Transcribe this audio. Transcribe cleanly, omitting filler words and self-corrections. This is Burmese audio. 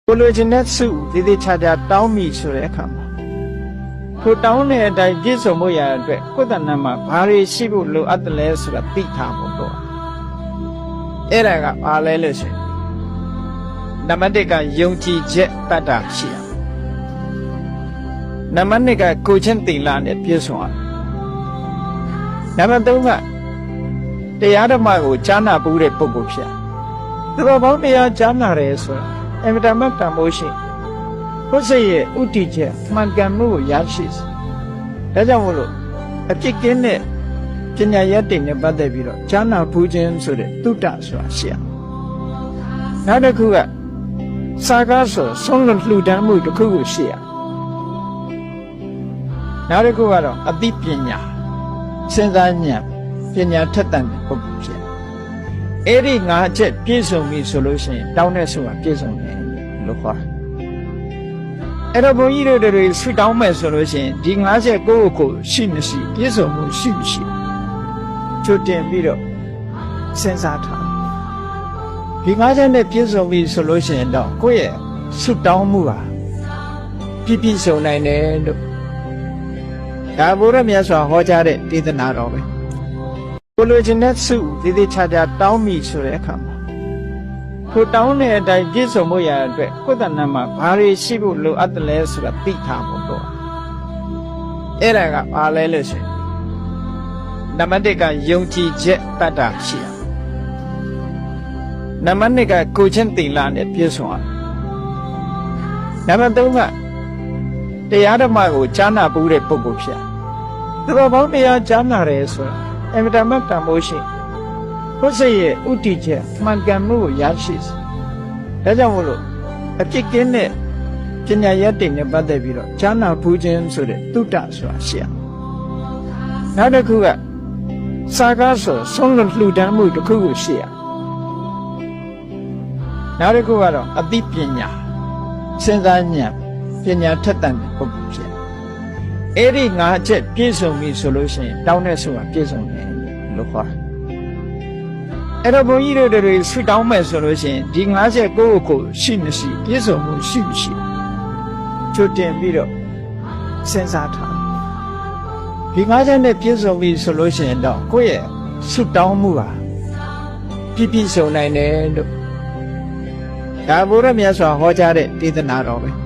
ကိုလိုချင်တဲ့စုဒီဒီချာချာတောင်းမိဆိုတဲ့အခါမှာကိုတောင်းတဲ့အတိုင်းပြည့်စုံဖို့ရတဲ့အတွက်ကိုယ်တဏ္ဍာမှာဘာတွေရှိဖို့လိုအပ်တယ်လဲဆိုတာသိထားဖို့တော့အဲ့ဒါကဘာလဲလို့ဆိုရင်နံပါတ်1ကယုံကြည်ချက်တတ်တာရှိရနံပါတ်2ကကိုချင်းသီလနဲ့ပြည့်စုံရနံပါတ်3ကတရားဓမ္မကိုကြားနာပူးတဲ့ပုဂ္ဂိုလ်ဖြစ်သူတော်ပေါင်းတရားကြားနာတယ်ဆိုတာအမြဲတမ်းတန်ဖိုးရှိကိုယ်စိတ်ရဲ့ဥတီချက်မှန်ကန်မှုကိုရရှိစေဒါကြောင့်မို့လို့အပြစ်ကင်းတဲ့ပညာရည်တင်နဲ့ပတ်သက်ပြီးတော့ကြားနာပူးခြင်းဆိုတဲ့တုတ္တဆိုတာရှိရနောက်တစ်ခုကစာကားဆိုဆုံးလွန်လှူဒန်းမှုတစ်ခုကိုရှိရနောက်တစ်ခုကတော့အသိပညာစဉ်းစားဉာဏ်ပညာထက်သန်တဲ့ပုဂ္ဂိုလ်ဖြစ်အဲ့ဒီ၅ချက်ပြည့်စုံပြီဆိုလို့ရှိရင်တောင်းတဲ့ဆိုတာပြည့်စုံတယ်လို့ခေါ်တာအဲ့တော့ဘုန်းကြီးတို့တွေဆွတောင်းမယ်ဆိုလို့ရှိရင်ဒီ၅ချက်ကိုယ့်ကိုယ်ရှိမရှိပြည့်စုံမှုရှိမရှိချွတ်တင်ပြီးတော့စဉ်းစားထားဒီ၅ချက်နဲ့ပြည့်စုံပြီဆိုလို့ရှိရင်တော့ကိုယ့်ရဲ့ဆွတောင်းမှုဟာပြည့်စုံနိုင်တယ်လို့ဒါဘုရားမြတ်စွာဟောကြားတဲ့ဒေသနာတော်ပဲကိုလိုချင်တဲ့စုဒီဒီချာချာတောင်းမိဆိုတဲ့အခါမှာကိုတောင်းတဲ့အတိုင်းပြည့်စုံဖို့ရတဲ့အတွက်ကိုယ်တဏ္ဍာမှာဘာတွေရှိဖို့လိုအပ်တယ်လဲဆိုတာသိထားဖို့တော့အဲ့ဒါကဘာလဲလို့ဆိုရင်နံပါတ်1ကယုံကြည်ချက်တတ်တာရှိရနံပါတ်2ကကိုချင်းသီလနဲ့ပြည့်စုံရနံပါတ်3ကတရားဓမ္မကိုကြားနာပူးတဲ့ပုဂ္ဂိုလ်ဖြစ်သူတော်ပေါင်းတရားကြားနာတယ်ဆိုတာအမြဲတမ်းတန်ဖိုးရှိကိုယ်စိတ်ရဲ့ဥတီချက်မှန်ကန်မှုကိုရရှိစေဒါကြောင့်မို့လို့အပြစ်ကင်းတဲ့ပညာရည်တင်နဲ့ပတ်သက်ပြီးတော့ကြားနာပူးခြင်းဆိုတဲ့တုတ္တဆိုတာရှိရနောက်တစ်ခုကစာကားဆိုဆုံးလွန်လှူဒန်းမှုတစ်ခုကိုရှိရနောက်တစ်ခုကတော့အသိပညာစဉ်းစားဉာဏ်ပညာထက်သန်တဲ့ပုဂ္ဂိုလ်ဖြစ်အဲ့ဒီ၅ချက်ပြည့်စုံပြီဆိုလို့ရှိရင်တောင်းတဲ့ဆိုတာပြည့်စုံတယ်လို့ခေါ်တာအဲ့တော့ဘုန်းကြီးတို့တွေဆွတောင်းမယ်ဆိုလို့ရှိရင်ဒီ၅ချက်ကိုယ့်ကိုယ်ရှိမရှိပြည့်စုံမှုရှိမရှိချွတ်တင်ပြီးတော့စဉ်းစားထားဒီ၅ချက်နဲ့ပြည့်စုံပြီဆိုလို့ရှိရင်တော့ကိုယ့်ရဲ့ဆွတောင်းမှုဟာပြည့်စုံနိုင်တယ်လို့ဒါဘုရားမြတ်စွာဟောကြားတဲ့ဒေသနာတော်ပဲ